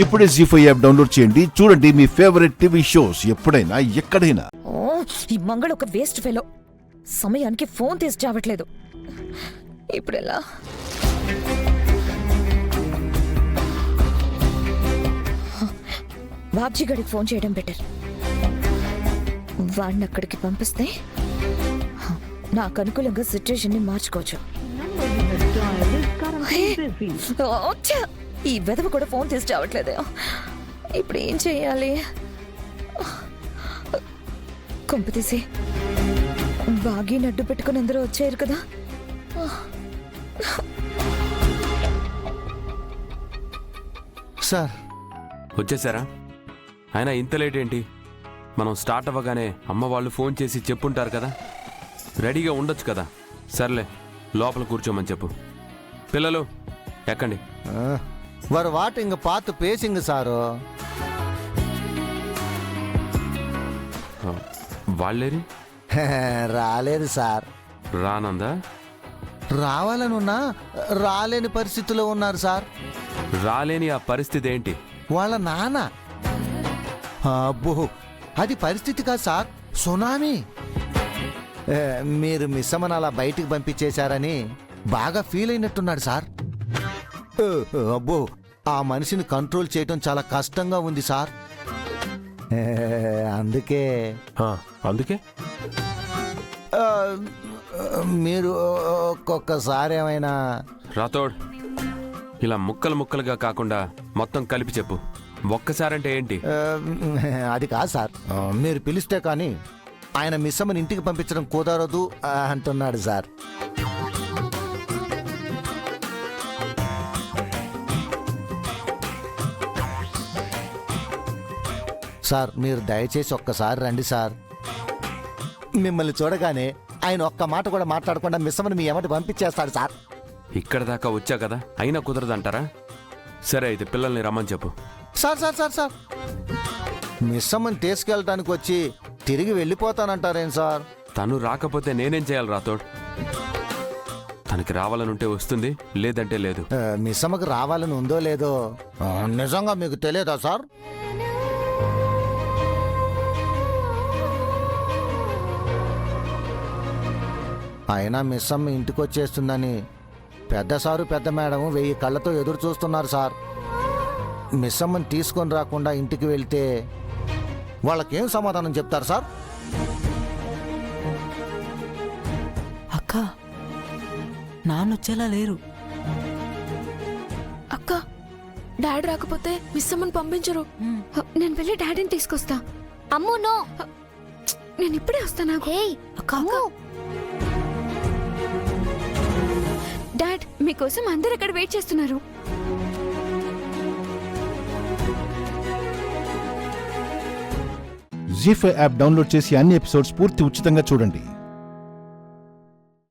ఇప్పుడే జీ5 app download చేయండి. చూడండి మీ ఫేవరెట్ టీవీ షోస్ ఎప్పుడైనా ఎక్కడైనా. ఈ మంగళ ఒక వేస్ట్ ఫెలో, సమయానికి ఫోన్ తీసి చావట్లేదు. ఇప్పుడెలా? బాబ్జీ గడికి ఫోన్ చేయడం బెటర్. వాడిని అక్కడికి పంపిస్తే నాకు అనుకూలంగా సిచ్యుయేషన్ ని మార్చుకోవచ్చు. ఈ వెధవ కూడా ఫోన్ తీసి చావట్లేదు. ఇప్పుడు ఏం చెయ్యాలి? కొంప తీసి బాగీ నడ్డు పెట్టుకుని అందరూ వచ్చారు కదా. సార్ వచ్చేసారా? అయినా ఇంత లేట్ ఏంటి? మనం స్టార్ట్ అవ్వగానే అమ్మ వాళ్ళు ఫోన్ చేసి చెప్పుంటారు కదా, రెడీగా ఉండొచ్చు కదా. సర్లే, లోపల కూర్చోమని చెప్పు. పిల్లలు ఎక్కండి. వారు వాటి ఇంక పాత పేసింగ్ సారు. వాళ్ళేరి రాలేదు సార్. రానందా? రావాలనున్నా రాలేని పరిస్థితిలో ఉన్నారు సార్. రాలేని ఆ పరిస్థితి ఏంటి? వాళ్ళ నాన్న. అబ్బో, అది పరిస్థితి కాదు సార్, సునామీ. మీరు మిస్ అమ్మని అలా బయటికి పంపించేశారని బాగా ఫీల్ అయినట్టున్నాడు సార్. అబ్బో, ఆ మనిషిని కంట్రోల్ చేయటం చాలా కష్టంగా ఉంది సార్. అందుకే అందుకే మీరు ఒక్కొక్కసారి ఏమైనా రాతోడ్ ఇలా ముక్కలు ముక్కలుగా కాకుండా మొత్తం కలిపి చెప్పు. ఒక్కసారంటే ఏంటి? అది కాదు సార్, మీరు పిలిస్తే కానీ ఆయన మిస్ అమ్మని ఇంటికి పంపించడం కుదరదు అంటున్నాడు సార్. సార్ మీరు దయచేసి ఒక్కసారి రండి సార్. మిమ్మల్ని చూడగానే ఆయన ఒక్క మాట కూడా మాట్లాడకుండా మిస్ అమ్మని మీ ఎమ్మటి పంపించేస్తాడు సార్. ఇక్కడ దాకా వచ్చా కదా, అయినా కుదరదంటారా? సరే అయితే పిల్లల్ని రమ్మని చెప్పు. Sir sir sir sir miss అమ్మని తీసుకెళ్ళడానికి వచ్చి తిరిగి వెళ్ళిపోతానంటారేం సార్? తను రాకపోతే నేనేం చేయాలి రాతోడ్? తనకి రావాలనుంటే వస్తుంది, లేదంటే లేదు. మిస్ అమ్మకి రావాలని ఉందో లేదో నిజంగా మీకు తెలియదా సార్? అయినా మిస్ అమ్మ ఇంటికి వచ్చేస్తుందని పెద్ద సారు పెద్ద మేడం 1000 కళ్ళతో ఎదురు చూస్తున్నారు సార్. మిస్ అమ్మని తీసుకొని రాకుండా ఇంటికి వెళ్తే వాళ్ళకేం సమాధానం చెప్తారు సార్? అక్క, నాన్నొచ్చేలా లేరు. అక్క, డాడీ రాకపోతే మిస్ అమ్మని పంపించరు. నేను వెళ్ళి డాడీని తీసుకొస్తా. అమ్మో నో, నేను ఇప్పుడే వస్తాను. అక్క అక్క, డాడ్, మీకోసం అందరు అక్కడ వెయిట్ చేస్తున్నారు. జీ5 యాప్ డౌన్లోడ్ చేసి అన్ని ఎపిసోడ్స్ పూర్తి ఉచితంగా చూడండి.